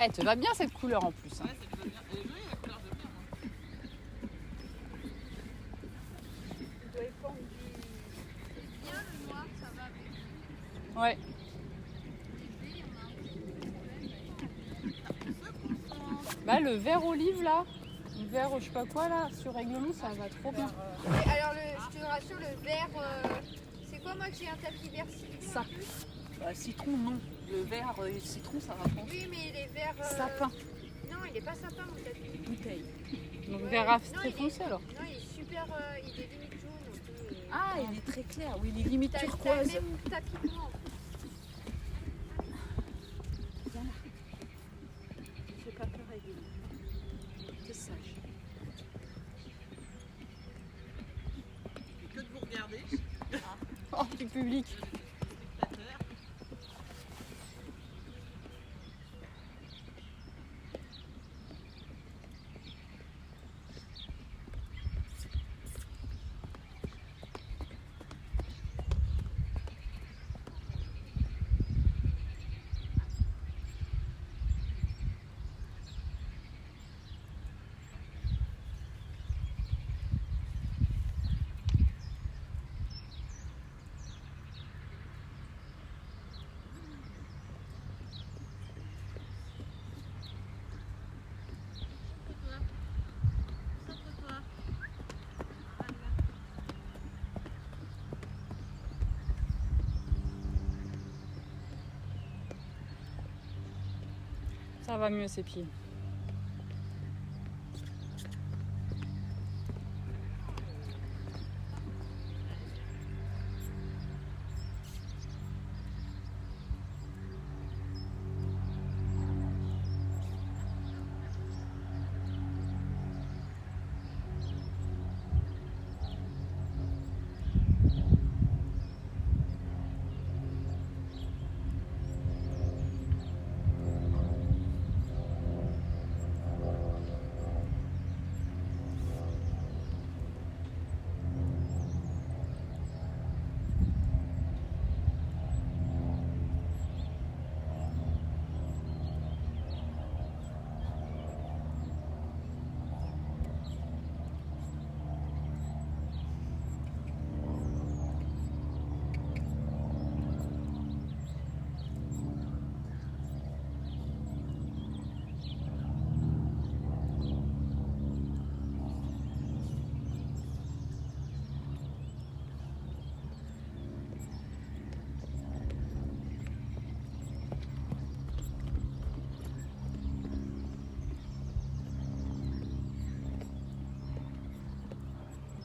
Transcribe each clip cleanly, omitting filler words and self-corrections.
Elle te va bien cette couleur en plus. Hein. Ouais, ça lui va bien. Elle est jolie la couleur, j'aime bien. Tu dois y prendre du... C'est bien le noir, ça va avec. Ouais. Les baies, on a un petit problème. Bah le vert olive là, le vert je sais pas quoi là, sur Aiglemont ça va trop bien. Et alors, je te rassure, le vert, c'est quoi moi que j'ai un tapis vert citron Ça. en plus? Bah, citron non, le vert et citron ça rapproche. Oui, mais les verts... Sapin, Non, il est pas sapin mon tapis. bouteille. Donc Ouais. vert Non, très il est- foncé alors. Non, il est super, il est limite jaune un peu. Ah il est très clair, oui il est limite T'as le turquoise. même tapis que moi en fait. Fais pas peur Aiglemont. T'es sage. Et que de vous regarder, Oh du public. spectateurs. Centre-toi. Ça va mieux ses pieds.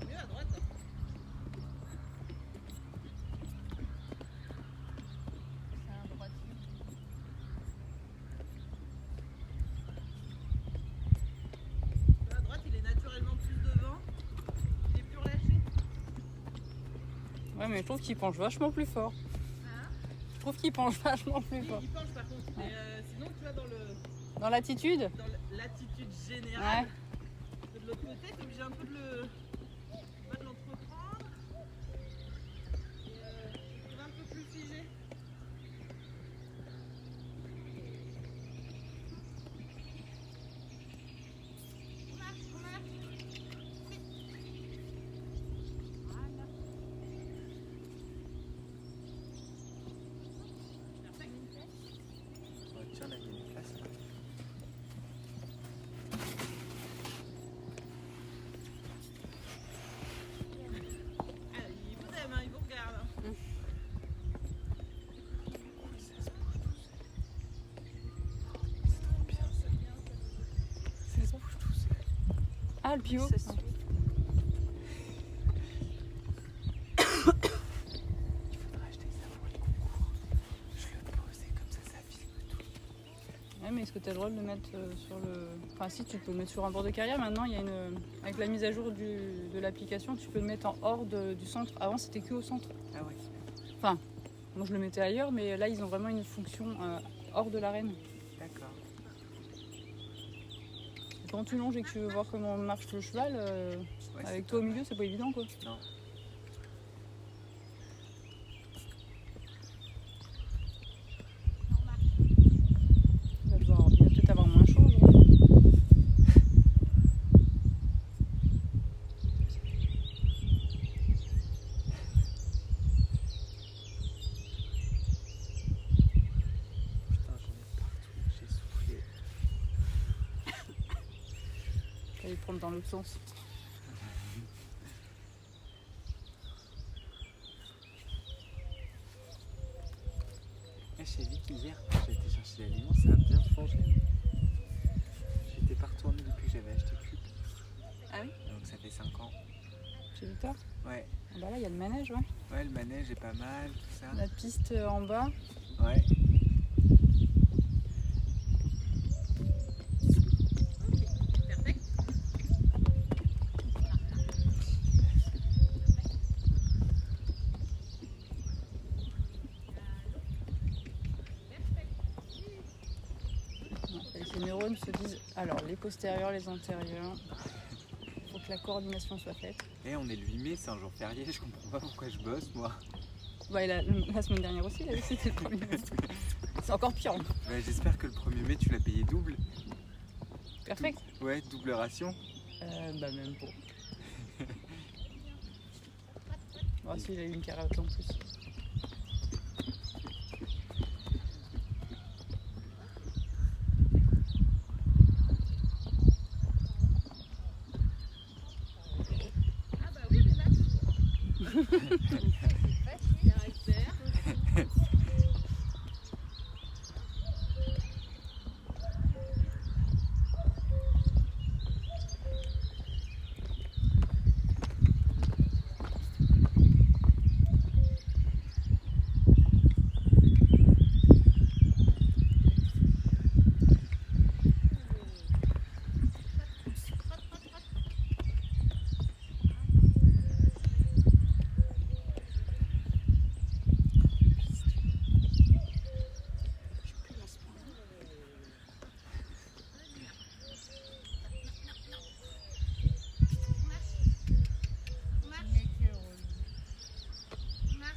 Mieux à droite. Là, à droite, il est naturellement plus devant. Il est plus relâché. Ouais mais je trouve qu'il penche vachement plus fort. Hein? Je trouve qu'il penche vachement plus Oui, fort. il penche par contre. Mais sinon, tu vois, Dans l'attitude. dans l'attitude générale, Ouais. de l'autre côté, t'es obligé un peu de pas de l'entreprendre. Et je trouve un peu plus figé. On marche, on marche. Voilà. Tiens, là, il y a une place. Là. Ah, il vous aime, hein, il vous regarde. Hein. Ça se bouge tout seul. C'est trop bien ça. Ça se bouge tout seul. Ah le pivot. Ça se Ah. Il faudrait acheter ça pour le concours. Je le posais comme ça filme tout. Ouais, mais est-ce que tu as le droit de le mettre sur le... Enfin si, tu peux le mettre sur un bord de carrière. Maintenant, il y a une... Avec la mise à jour de l'application, tu peux le mettre en hors du centre. Avant, c'était que au centre. Ah ouais. Enfin, moi je le mettais ailleurs, mais là, ils ont vraiment une fonction hors de l'arène. D'accord. Quand tu longes et que tu veux voir comment marche le cheval, Ouais, avec toi au milieu, c'est pas évident quoi. Non. Il va peut-être tourne dans l'autre sens. J'ai vu qu'hier, quand j'ai été chercher l'aliment, ça a bien changé. J'étais pas retournée depuis que j'avais acheté Cube. Ah oui? Donc ça fait 5 ans. Chez Victor? Ouais. Ah bah là, il y a le manège, ouais. Ouais, le manège est pas mal, tout ça. La piste en bas. Ouais. Perfect. Et ces neurones se disent, alors les postérieurs, les antérieurs, il faut que la coordination soit faite. Et on est le 8 mai, c'est un jour férié, je comprends pas pourquoi je bosse moi. Ouais, la semaine dernière aussi, c'était le premier mai. C'est encore pire. Ouais, j'espère que le 1er mai tu l'as payé double. Perfect. Ouais, double ration. Bah même pas. Oh si, il a eu une carotte en plus. Ah bah oui, mais là, caractère.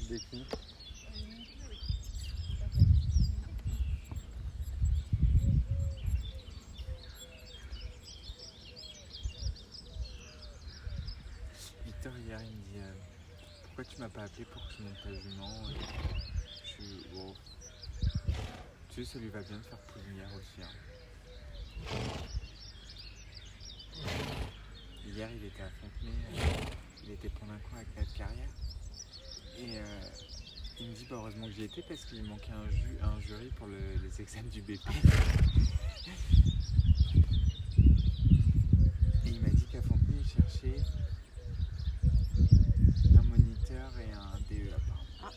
Des coups. Victor hier il me dit pourquoi tu m'as pas appelé pour que je monte ta jument. Je suis wow. Tu sais, ça lui va bien de faire poudinière aussi. Hein. Hier il était à Fontenay, il était prendre un coin avec notre carrière. Et il me dit bah, heureusement que j'y étais parce qu'il manquait un jury pour les examens du BP. Et il m'a dit qu'à Fontenay il cherchait un moniteur et un DE apparemment.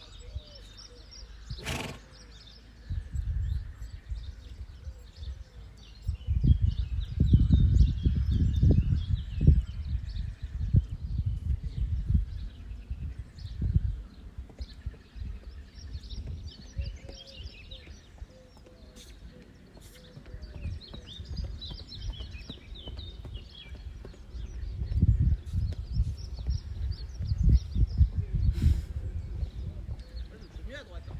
C'est mieux à droite. Hein.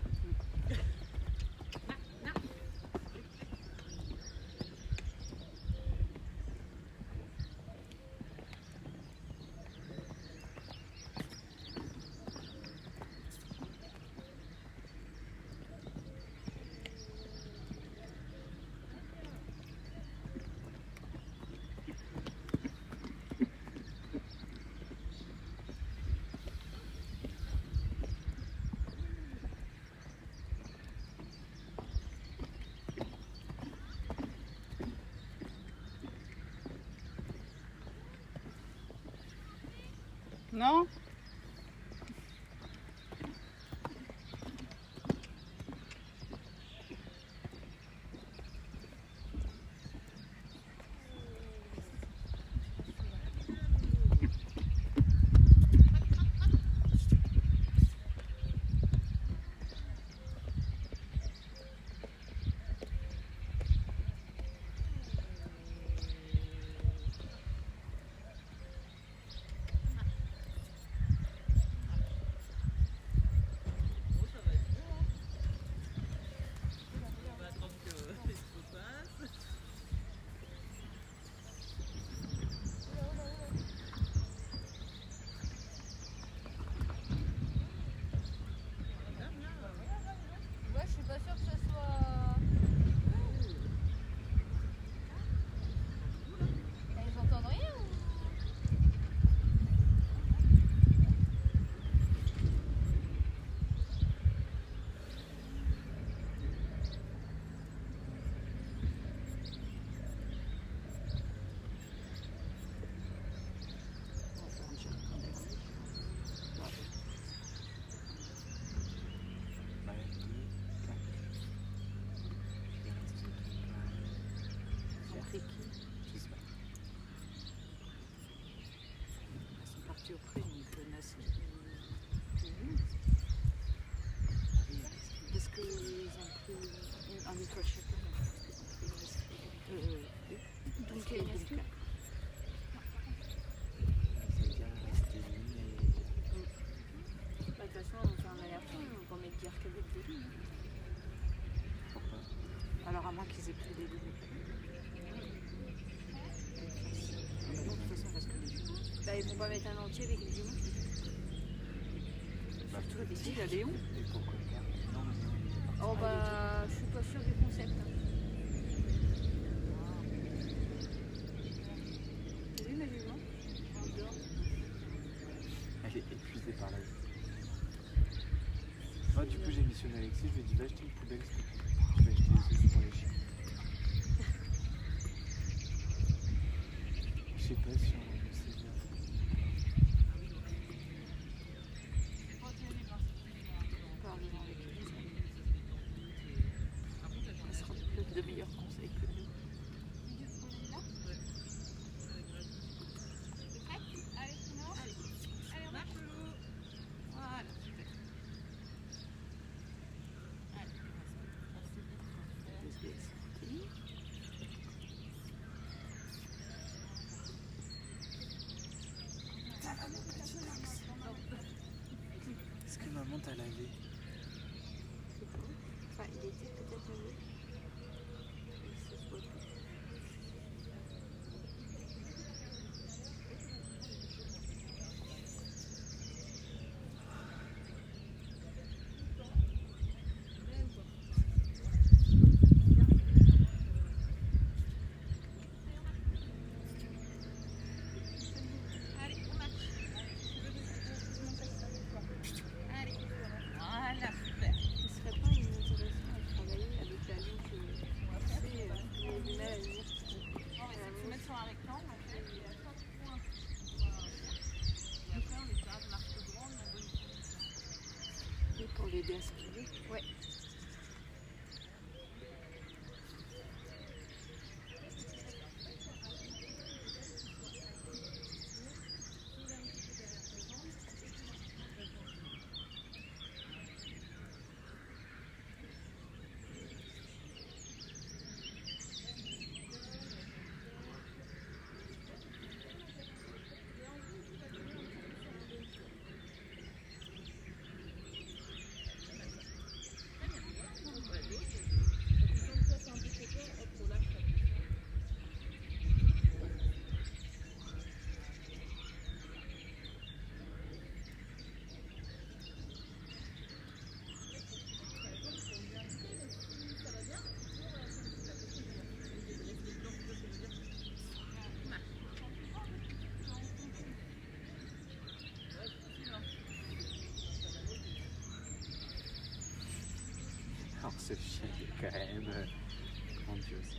Non? pas mettre un entier avec une jument. Bah, Surtout avec qui, la Léon. Et pourquoi pas? Non, mais non, il est parti. Oh bah, je suis pas sûre du concept. Hein. T'as vu ma jument? Elle est épuisée par la vie. Moi, du coup, j'ai missionné Alexis, je lui ai dit va acheter une poubelle, s'il te plaît. Je vais acheter des œufs pour les chiens. Je sais pas si on va saisir. Parle avec lui. Ça sera peut-être de meilleurs conseils que nous. Ça va, mon petit Max. Est-ce que maman t'a lavé? Je sais pas. Enfin, il était peut-être levé. Il se soit plus. Il serait pas inintéressant à travailler avec la ligne que tu sais, il y a du mal à venir. Il faut mettre sur un rectangle en fait, et à chaque point, et après on est capable de marque grande en bonne condition. Et pour l'aider à se plier. Ouais. Alors, ce chien il est quand même grandiose.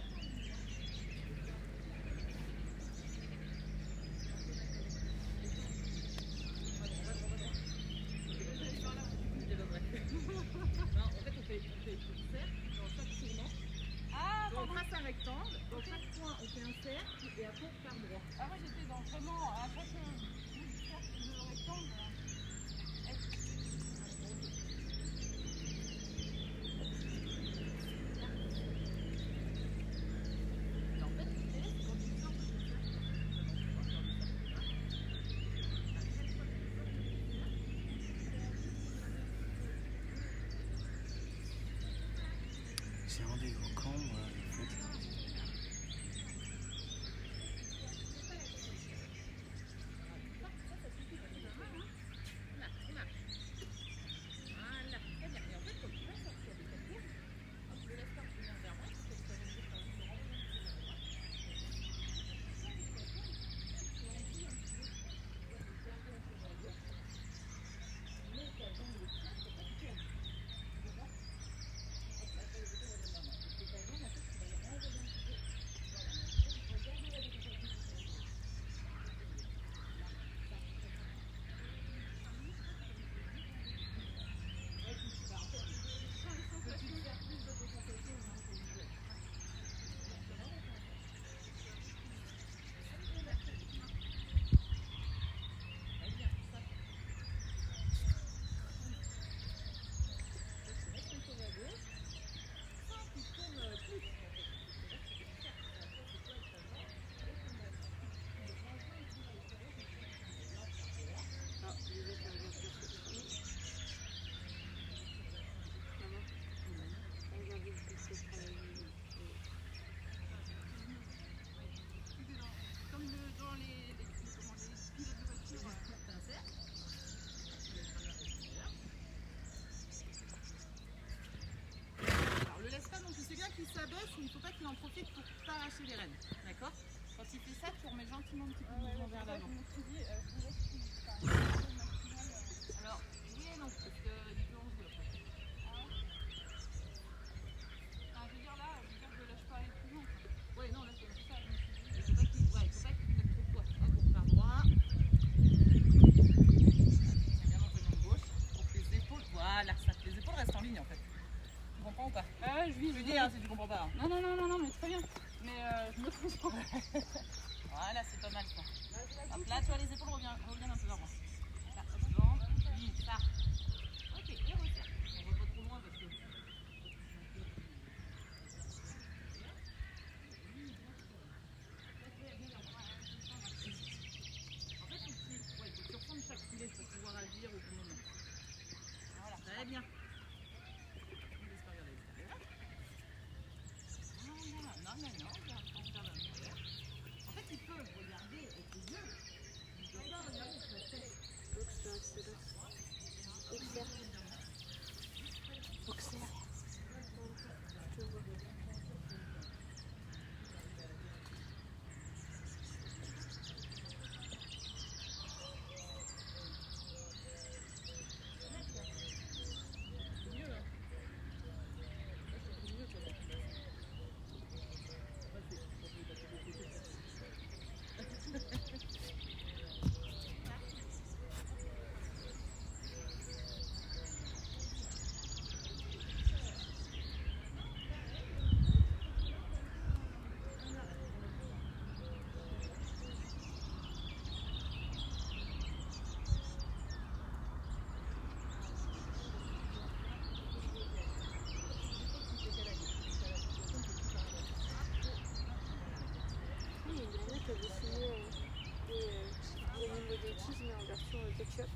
On trace un rectangle, dans chaque point on fait un cercle et après on part droit. Ah, moi j'étais dans vraiment à chaque bout du cercle de rectangle. Ouais, je vis. Je lui dis hein, si tu comprends pas. Hein. Non, mais très bien. Mais je me concentre. Voilà, c'est pas mal ça. Hop là, tu vois, les épaules reviennent un peu vers moi. Là, hop, jambe, oui, ça. Ok, et resserre. On va pas trop loin parce que. En fait, faut que tu reprends chaque filet pour pouvoir agir au bon moment. Voilà, très bien. On laisse pas regarder l'extérieur. Voilà, non, regarde à l'intérieur. En fait, tu peux regarder avec les yeux. Tu peux pas regarder avec la tête. Au niveau des cheese, mais en version ketchup.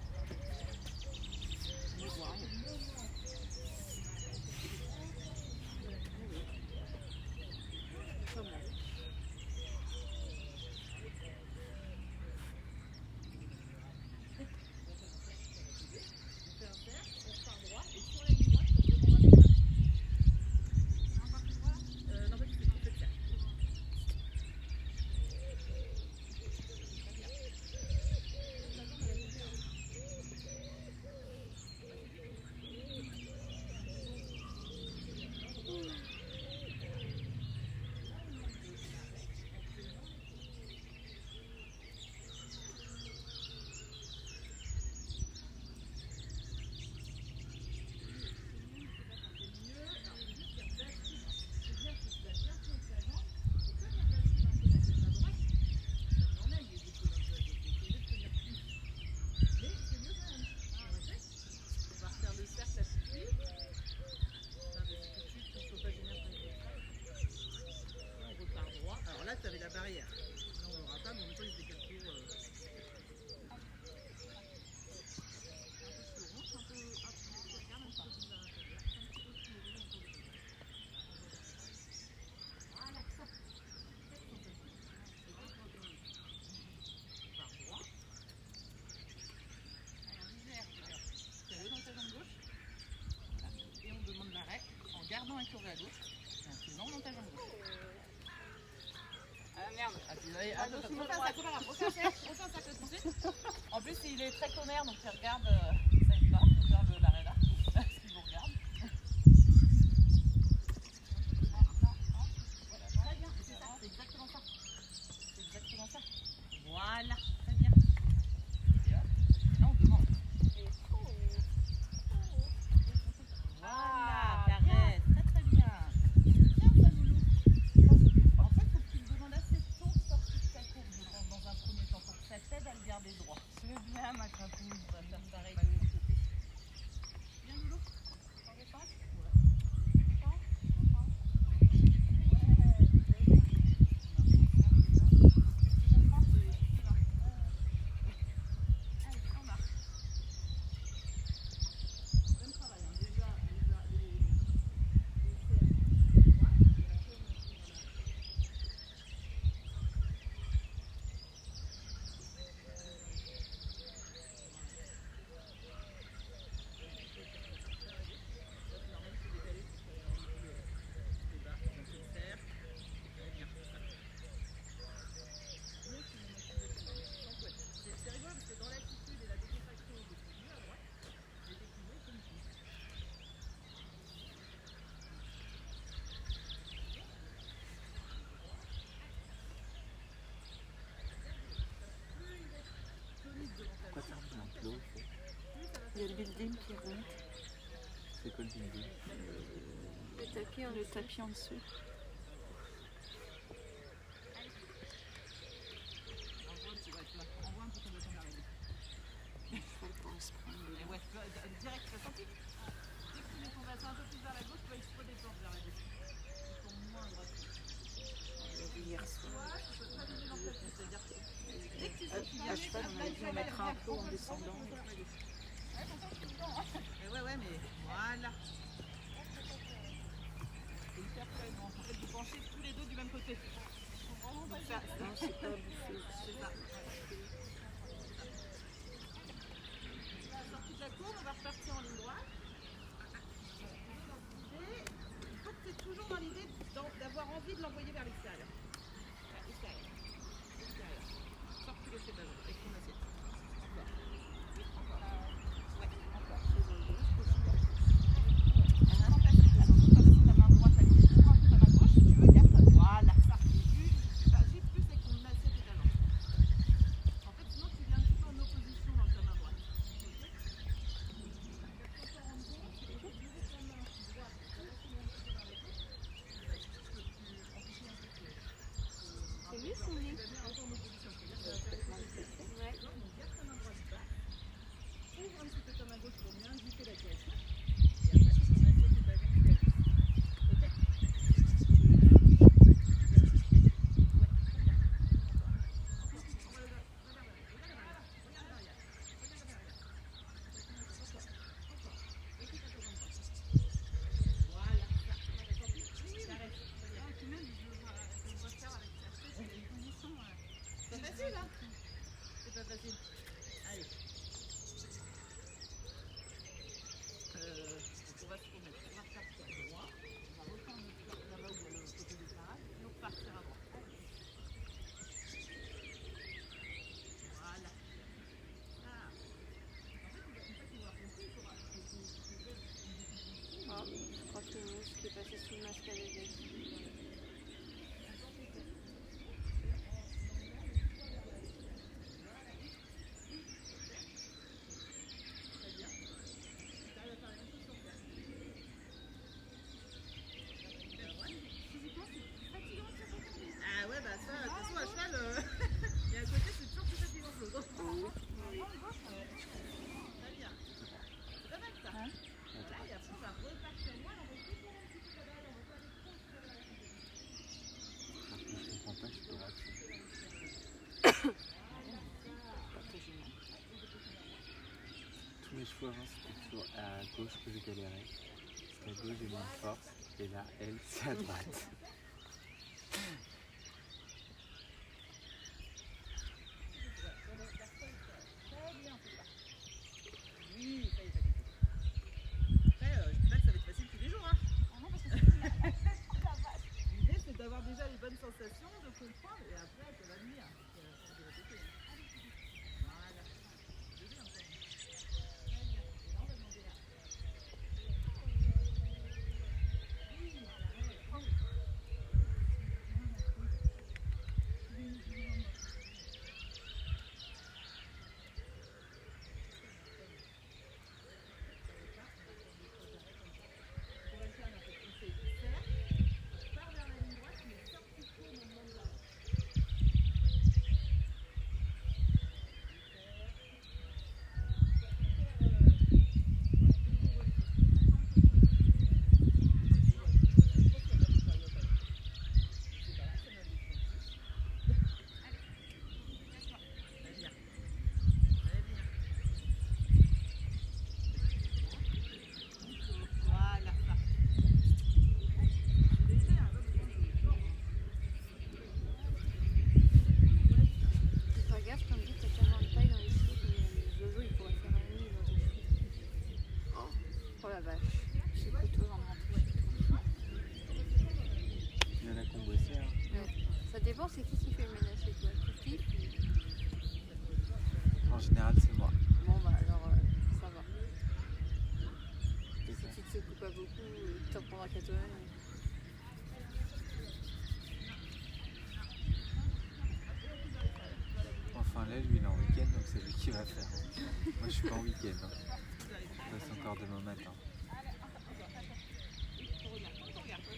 Tu avais la barrière. Là, on l'aura pas, mais en même temps, il se décale tout. Et on demande l'arrêt en gardant un curé à gauche et en faisant dans ta jambe gauche. Ah merde. En plus, il est très commère, donc il regarde, ça aide pas, faut faire l'arrêt là, parce qu'il vous regarde. Très bien, c'est ça, c'est exactement ça. C'est exactement ça. Voilà, très bien. Et hop, là on demande. Voilà, t'arrêtes, très bien. Tiens, ça loulou. En fait, faut que tu me demandes assez tôt de sortir de ta courbe, je pense, dans un premier temps, pour que ça t'aide à le garder droit. Je vais bien, ma crapouille. On va faire pareil de l'autre côté. Bien, loulou. On descend ? Pourquoi t'as remis un plot au fait? Il y a le building qui remonte. C'est quoi le building? Le tapis en le tapis en dessous. Envoie un petit, ouais, tu vois, envoie un petit peu de ton arrière. Et ouais, tu vois, direct, tu as senti? Dès que tu mets ton bassin un peu plus vers la gauche, tu vas exploser les plantes vers la gauche. Ils sont moins à droite. hier soir. Tu peux pas bouger dans ta tête, c'est-à-dire que dès que tu sens qu'il y a À cheval, on avait dit on mettra un pot en descendant. Ouais, mais voilà. C'est hyper faible. En fait, vous penchez tous les deux du même côté. Donc ça, Non, c'est pas bouffé. c'est ça. Sortie de la courbe, on va repartir en ligne droite. Il faut que tu aies toujours dans l'idée d'avoir envie de l'envoyer vers l'extérieur. Extérieur. Extérieur. Sors plus l'effet ballon avec ton assiette. Encore. Oui, encore. Ouais, encore. Sans passer. Attention, pas passer ta main droite à gauche. Ouvre un peu ta main gauche. Si tu veux, garde-toi. Voilà, ça. Agis plus avec ton assiette et ta main. En fait, sinon, tu viens un petit peu en opposition dans ta main droite. C'est lui son nez. Ouais. Ouvre un petit peu ta main gauche pour mieux indiquer la direction. Et après, c'est ton assiette et ta main qui agit. Ok? C'est facile, hein? C'est pas facile. Allez. Donc on va se remettre. On va repartir droit. On va reprendre notre carte là-bas où il y a le côté des parades. Et on repartir à droite. Voilà. Ah. En fait, une fois qu'il aura compris, il faudra. Ah, je crois qu'il y a une mouche qui est passée sous le masque à bébé. Ah ouais, bah ça, de toute façon, à cheval, il y a un côté, c'est toujours plus fatigant que l'autre. Très bien. C'est pas mal ça. Là, et après, on va repartir loin, on va plus tourner un petit peu là-bas, on va pas aller trop sur la Je comprends pas, je suis droite. Tous mes chevaux avant, c'était toujours à gauche que je galérais. Parce qu'à gauche, j'ai mis une force. Et là, elle, c'est à droite. Oui, ça y est, ça y est. Après, je dis pas que ça va être facile tous les jours. Hein. L'idée, c'est d'avoir déjà les bonnes sensations, de comprendre, et après, ça va venir. De répéter. Voilà. Bébé, encore. Très bien. Et là, on va demander là. On va le faire, en fait. On fait cercle, on part vers la ligne droite, mais sort plutôt au moment de la Voilà, ça. C'est léger, hein, pas besoin de fort, hein. Faut faire gaffe, comme dit, t'as tellement de taille dans les cheveux que Jojo il pourrait faire un nid dans tes cheveux. Oh la vache. J'ai le couteau dans le ventre. Il y en a qui ont bossé, hein. Ouais. Ça dépend, c'est qui fait le ménage chez toi? Kiki? En général, c'est moi. Bon bah alors ça va. C'est ça. Si tu te secoues pas beaucoup, t'en prendras qu'à toi-même. Enfin, là, lui, il est en week-end, donc c'est lui qui va faire. Moi, je suis pas en week-end. Hein. Ça, c'est encore demain matin.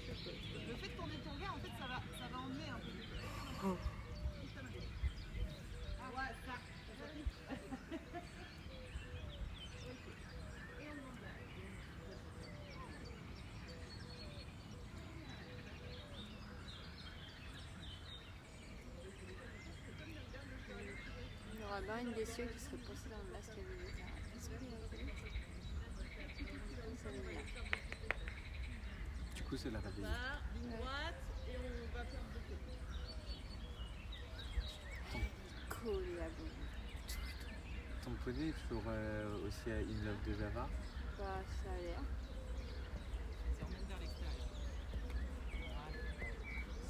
Le fait de tourner ton verre, en fait, ça va emmener un peu. Oh. Ah ouais, ça pique. Et on monte là. Il y aura bien une des cieux qui serait posée dans le masque à Du coup, c'est la réveiller. Ça, ligne droite, et on va faire deux côtés. Collé à bout. Ton poney est toujours aussi à In Love de Java. Bah, ça a l'air. Ça emmène vers l'extérieur.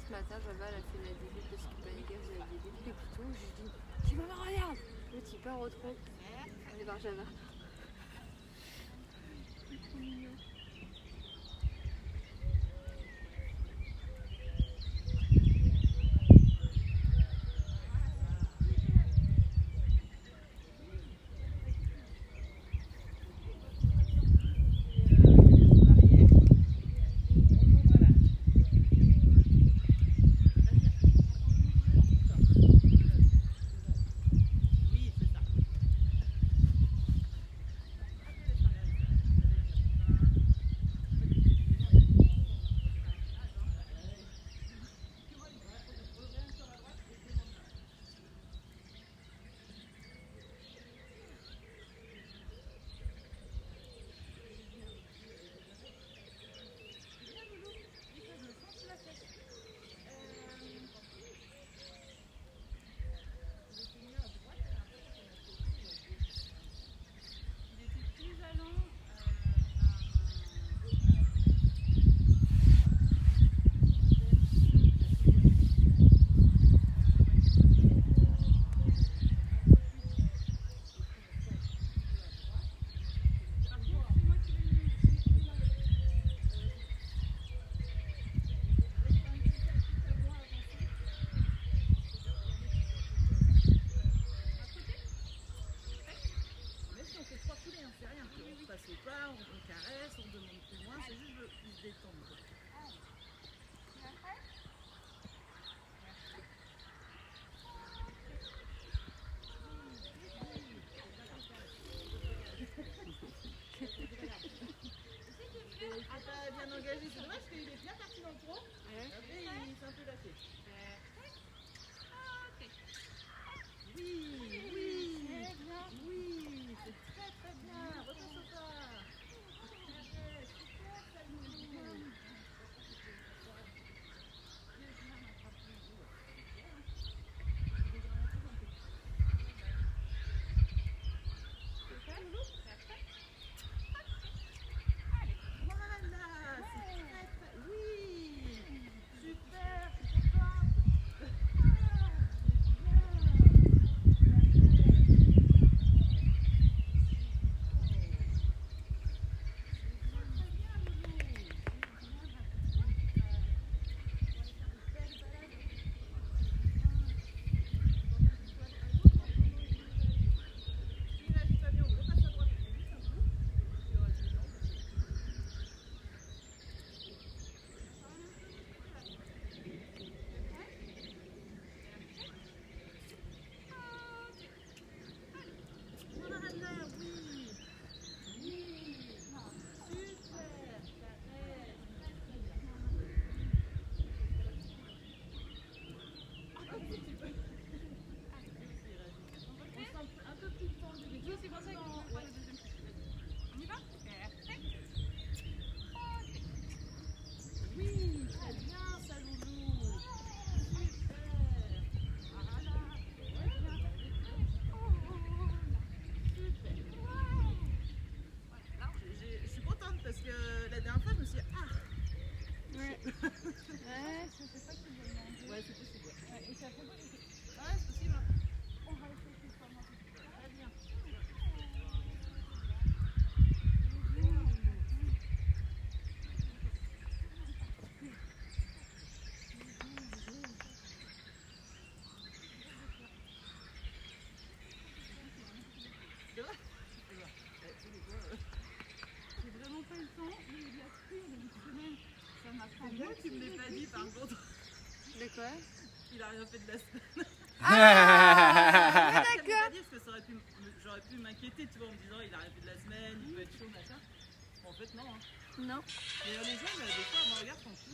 Ce matin, Java, elle a fait la dévite parce qu'il paniquait, vous avez des dévites les couteaux. Je lui dis, dis maman, regarde. L'autre, il part au trou. Allez voir Java. C'est trop mignon. Oui, c'est ça. Il était plus allant. Même si on fait 3 coulées, hein, c'est rien. On passe au pas, on caresse, on demande plus loin, c'est juste qu'ils se détendent. Quoi. Il n'est pas bien engagé, c'est dommage parce qu'il est bien parti dans le trou. Après, il s'est un peu lâché. Oui, oui, oui, c'est très très bien. Repasse au pas. Voilà, c'est très très. Oui, super, je suis contente. J'ai vraiment pas eu le temps, mais il y a pris, il y a une semaine, ça m'a pris par contre, De quoi? il a rien fait de la semaine. Ah, Ça m'est d'accord. pas dit parce que j'aurais pu m'inquiéter, tu vois, en me disant il a rien fait de la semaine, il peut être chaud, machin. Bon, en fait, non. Hein. Non. Mais les jeunes, des fois, moi, regarde, quand tu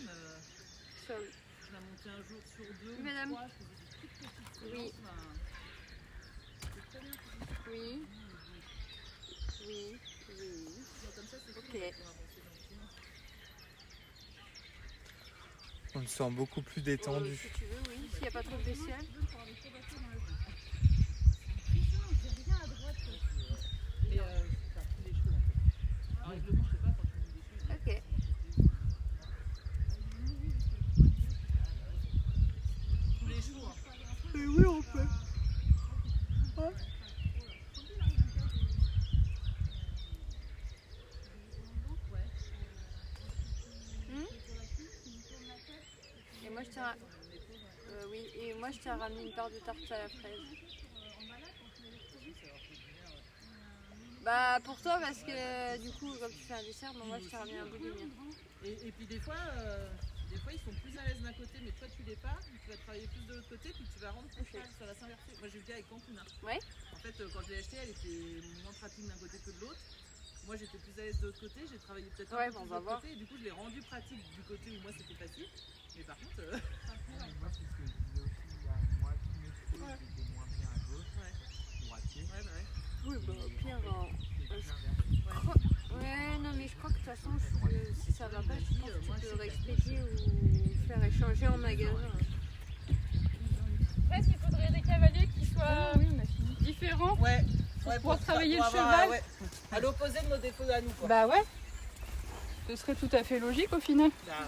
Ça, je l'ai monté un jour sur deux Madame. ou trois, je faisais des toutes petites séances. Oui. C'est très bien. oui. Oui. Oui. Comme ça, c'est Ok. cool, on va avancer gentiment. On se sent beaucoup plus détendu. Si tu veux, oui. S'il n'y a pas trop de vaisselle. Mais enfin, tous les cheveux en fait. Alors, avec le mot, je sais pas, quand tu mets des cheveux. Ok. Tous les cheveux, hein. Oui, on peut. Et moi je t'ai oui, et moi je t'ai ramené une part de tarte à la fraise. Bah pour toi parce que du coup comme tu fais un dessert, moi je t'ai ramené un bout de mien. Et puis des fois ils sont plus à l'aise d'un côté, mais toi tu l'es pas, tu vas travailler plus de l'autre côté, puis tu vas rendre plus Ok. sur la s'inverser. Moi j'ai vu avec Cancun. Hein. Ouais. En fait, quand je l'ai acheté, elle était moins pratique d'un côté que de l'autre. Moi j'étais plus à l'aise de l'autre côté, j'ai travaillé peut-être Ouais, un peu bon, plus on va de l'autre voir. côté, et du coup je l'ai rendu pratique du côté où moi c'était facile. Mais par contre, Moi, c'est ce que je disais aussi. Il y a moi qui maîtrise, j'étais moins bien à gauche, droitier. ouais, bah ouais. Oui bah au pire. Ouais. Ouais non mais je crois que de toute façon si ça va pas, je pense que tu peux réexpédier ou faire échanger en magasin. Presque, il faudrait des cavaliers qui soient différents. Ouais. Pour pouvoir travailler pour le avoir, cheval. ouais, à l'opposé de nos défauts à nous. Quoi. Bah ouais. Ce serait tout à fait logique au final. Bah,